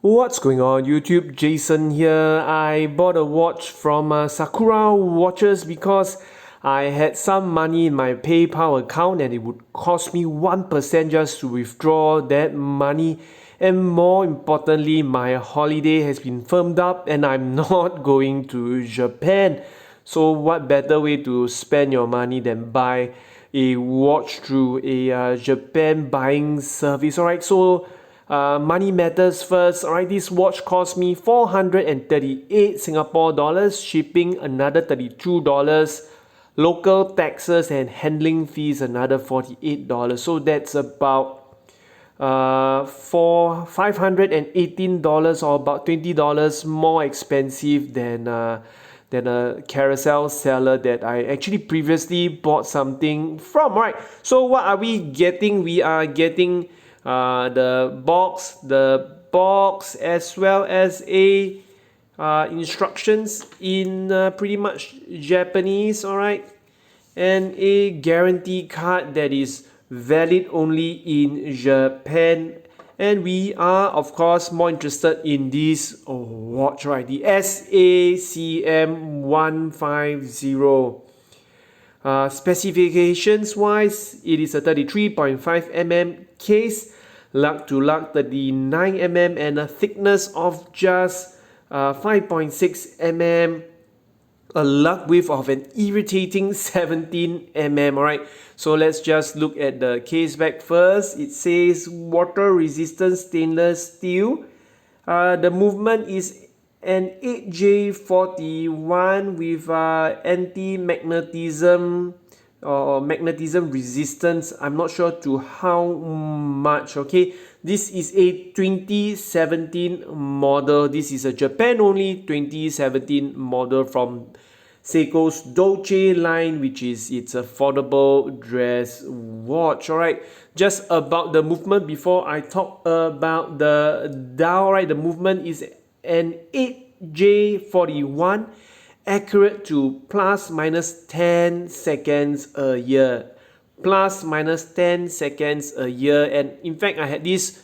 What's going on YouTube? Jason here. I bought a watch from Sakura Watches because I had some money in my PayPal account and it would cost me 1% just to withdraw that money. And more importantly, my holiday has been firmed up and I'm not going to Japan. So what better way to spend your money than buy a watch through a Japan buying service? Alright, so money matters first. Alright, this watch cost me 438 Singapore dollars, shipping another $32, local taxes and handling fees another $48. So that's about for $518 or about $20 more expensive than a carousel seller that I actually previously bought something from. Right, so what are we getting? We are getting the box as well as a instructions in pretty much Japanese. All right, and a guarantee card that is valid only in Japan. And we are, of course, more interested in this watch, right? The SACM150. Specifications wise, it is a 33.5 mm case, lug to lug 39 mm, and a thickness of just 5.6 mm, a lug width of an irritating 17 mm. Alright, so let's just look at the case back first. It says water resistant stainless steel. The movement is an 8J41 with anti-magnetism or magnetism resistance. I'm not sure to how much. Okay, this is a 2017 model. This is a Japan only 2017 model from Seiko's Dolce line, which is its affordable dress watch. Alright, just about the movement before I talk about the dial. Right, the movement is an 8J41, accurate to plus minus 10 seconds a year. Plus minus 10 seconds a year. And in fact, I had this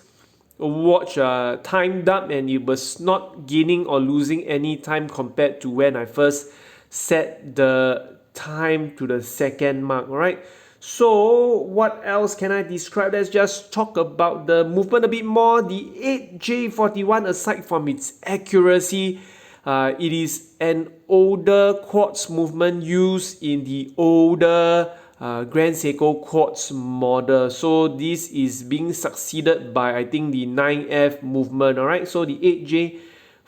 watch timed up and it was not gaining or losing any time compared to when I first set the time to the second mark. Alright, so what else can I describe? Let's just talk about the movement a bit more. The 8J41, aside from its accuracy, it is an older quartz movement used in the older Grand Seiko quartz model. So this is being succeeded by, I think, the 9F movement. Alright, so the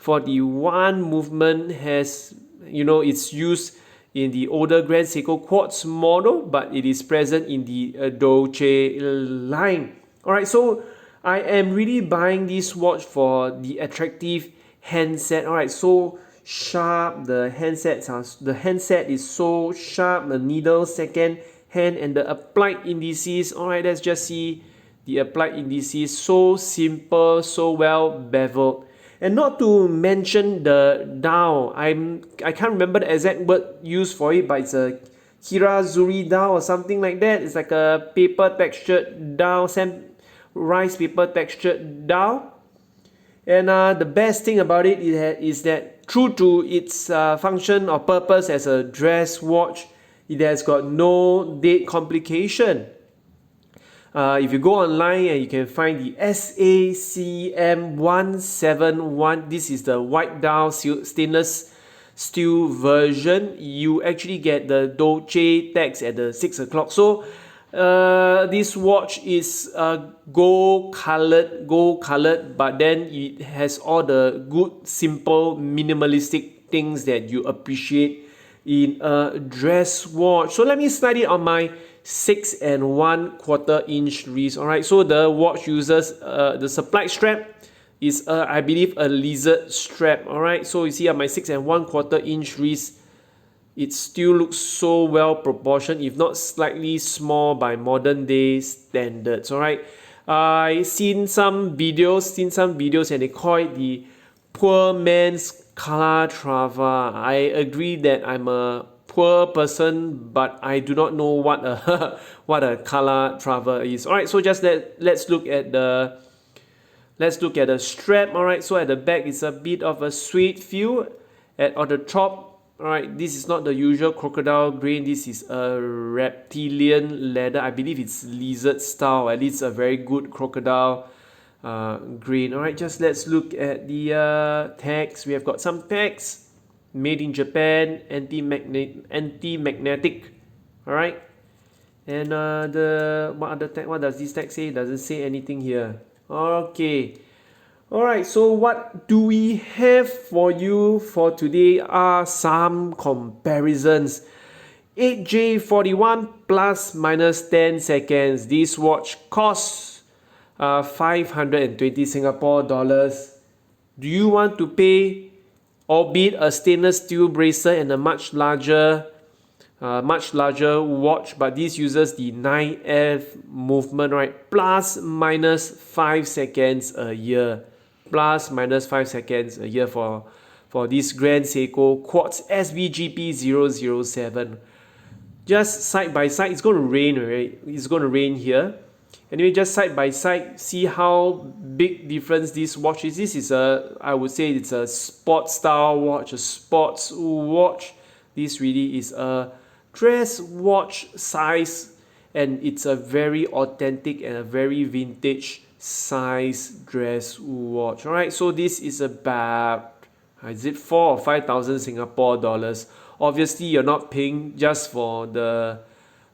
8J41 movement has, it's used in the older Grand Seiko quartz model, but it is present in the Dolce line. Alright, so I am really buying this watch for the attractive handset. Alright, so sharp, the handset is so sharp, the needle second hand, and the applied indices. Alright, let's just see the applied indices. So simple, so well beveled. And not to mention the dial. I can't remember the exact word used for it, but it's a Kirazuri dial or something like that. It's like a paper textured dial, rice paper textured dial. And the best thing about it is that true to its function or purpose as a dress watch, it has got no date complication. If you go online and you can find the SACM151, this is the white dial stainless steel version. You actually get the Dolce text at the 6 o'clock. So this watch is gold colored, but then it has all the good, simple, minimalistic things that you appreciate in a dress watch. So let me slide it on my 6 1/4 inch wrist. Alright, so the watch uses the supplied strap is I believe a lizard strap. Alright, so you see on my 6 1/4 inch wrist, it still looks so well proportioned, if not slightly small by modern day standards. Alright, I've seen some videos and they call it the poor man's Calatrava. I agree that I'm a poor person, but I do not know what a what a Calatrava is. Alright, so just let's look at the Let's look at the strap. Alright, so at the back it's a bit of a suede feel. On the top, alright, this is not the usual crocodile grain. This is a reptilian leather. I believe it's lizard style. At least a very good crocodile grain. Alright, just let's look at the tags. We have got some tags. Made in Japan, anti-magnetic. Alright. And what does this tag say? It doesn't say anything here. Okay. Alright, so what do we have for you for today are some comparisons. 8J41 plus minus 10 seconds. This watch costs 520 Singapore dollars. Do you want to pay, albeit a stainless steel bracelet and a much larger watch, but this uses the 9F movement, right? Plus minus 5 seconds a year. Plus minus 5 seconds a year for this Grand Seiko Quartz SVGP007. Just side by side, it's going to rain, right? It's going to rain here. Anyway, just side by side, see how big difference this watch is. This is I would say it's a sports style watch, a sports watch. This really is a dress watch size, and it's a very authentic and a very vintage size dress watch. Alright, so this is about, is it 4 or 5,000 Singapore dollars? Obviously, you're not paying just for the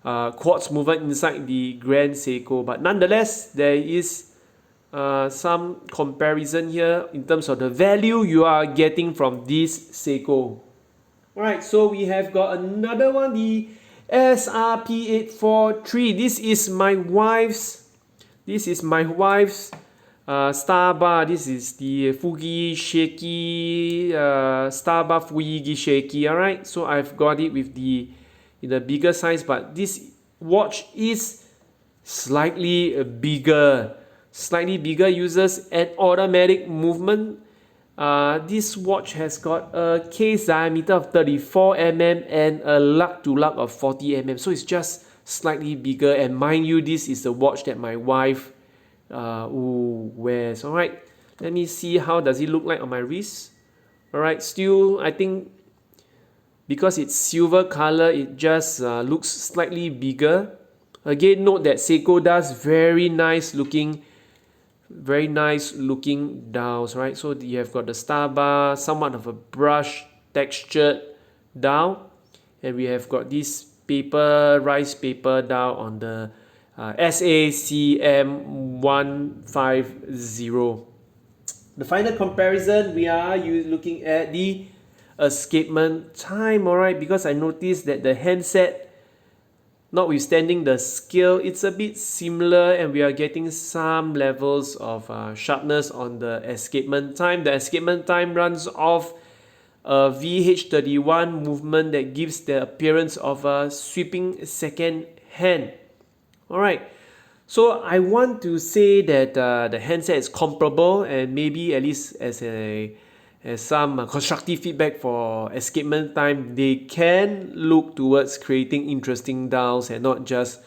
quartz movement inside the Grand Seiko, but nonetheless, there is some comparison here in terms of the value you are getting from this Seiko. Alright, so we have got another one, the SRP843. This is my wife's star bar. This is the Fugi Shaky star bar Fugi Shaky. Alright, so I've got it with in a bigger size, but this watch is slightly bigger. Uses an automatic movement. This watch has got a case diameter of 34 mm and a lug to lug of 40 mm, so it's just slightly bigger. And mind you, this is the watch that my wife wears. Alright, let me see how does it look like on my wrist. Alright, still I think because it's silver color, it just looks slightly bigger. Again, note that Seiko does very nice looking dials, right? So you have got the star bar, somewhat of a brush textured dial, and we have got this rice paper dial on the SACM150. The final comparison, we are looking at the escapement time. Alright, because I noticed that the handset, notwithstanding the scale, it's a bit similar, and we are getting some levels of sharpness on the escapement time. The escapement time runs off a VH31 movement that gives the appearance of a sweeping second hand. Alright, so I want to say that the handset is comparable, and maybe at least as some constructive feedback for escapement time, they can look towards creating interesting dials and not just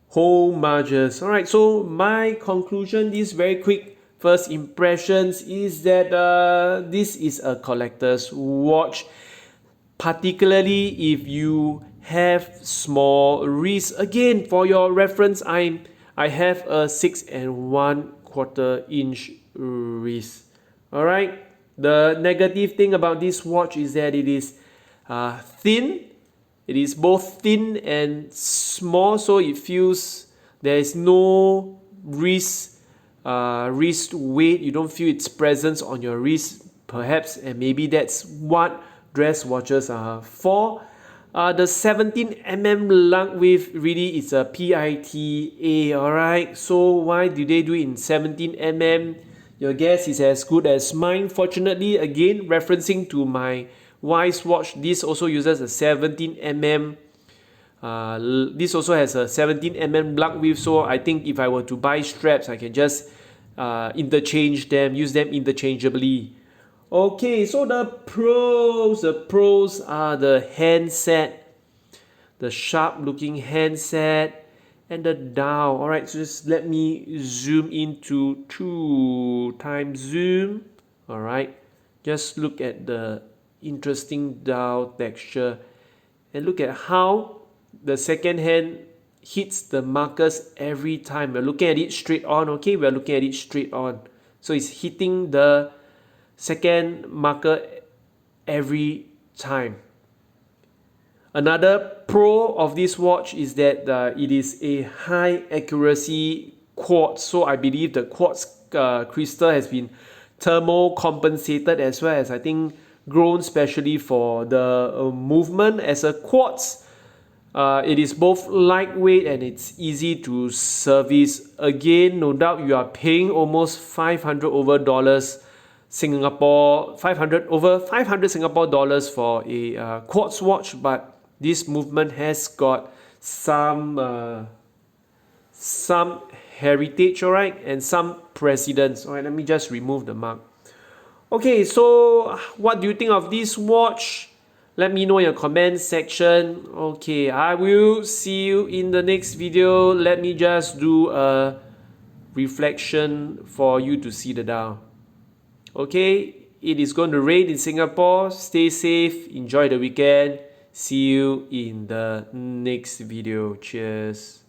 homages. Alright, so my conclusion, these very quick first impressions, is that this is a collector's watch, particularly if you have small wrists. Again, for your reference, I have a 6 1/4 inch wrist. Alright, the negative thing about this watch is that it is thin. It is both thin and small, so it feels there is no wrist weight. You don't feel its presence on your wrist, perhaps, and maybe that's what dress watches are for. The 17 mm lug width really is a PITA. Alright, so why do they do it in 17 mm? Your guess is as good as mine. Fortunately, again, referencing to my wife's watch, this also uses a 17 mm. This also has a 17 mm lug width, so I think if I were to buy straps, I can just interchange them, use them interchangeably. Okay, so the pros are the handset, the sharp looking handset, and the dial. All right, so just let me zoom into 2x zoom. All right, just look at the interesting dial texture and look at how the second hand hits the markers every time. We're looking at it straight on. Okay, we're looking at it straight on, so it's hitting the second marker every time. Another pro of this watch is that it is a high accuracy quartz. So I believe the quartz crystal has been thermo compensated as well as, I think, grown specially for the movement. As a quartz, it is both lightweight and it's easy to service. Again, no doubt you are paying almost 500 over dollars Singapore, 500 Singapore dollars for a quartz watch, but this movement has got some heritage, all right, and some precedence. All right, let me just remove the mark. Okay, so what do you think of this watch? Let me know in the comment section. Okay, I will see you in the next video. Let me just do a reflection for you to see the dial. Okay, it is going to rain in Singapore. Stay safe, enjoy the weekend. See you in the next video. Cheers.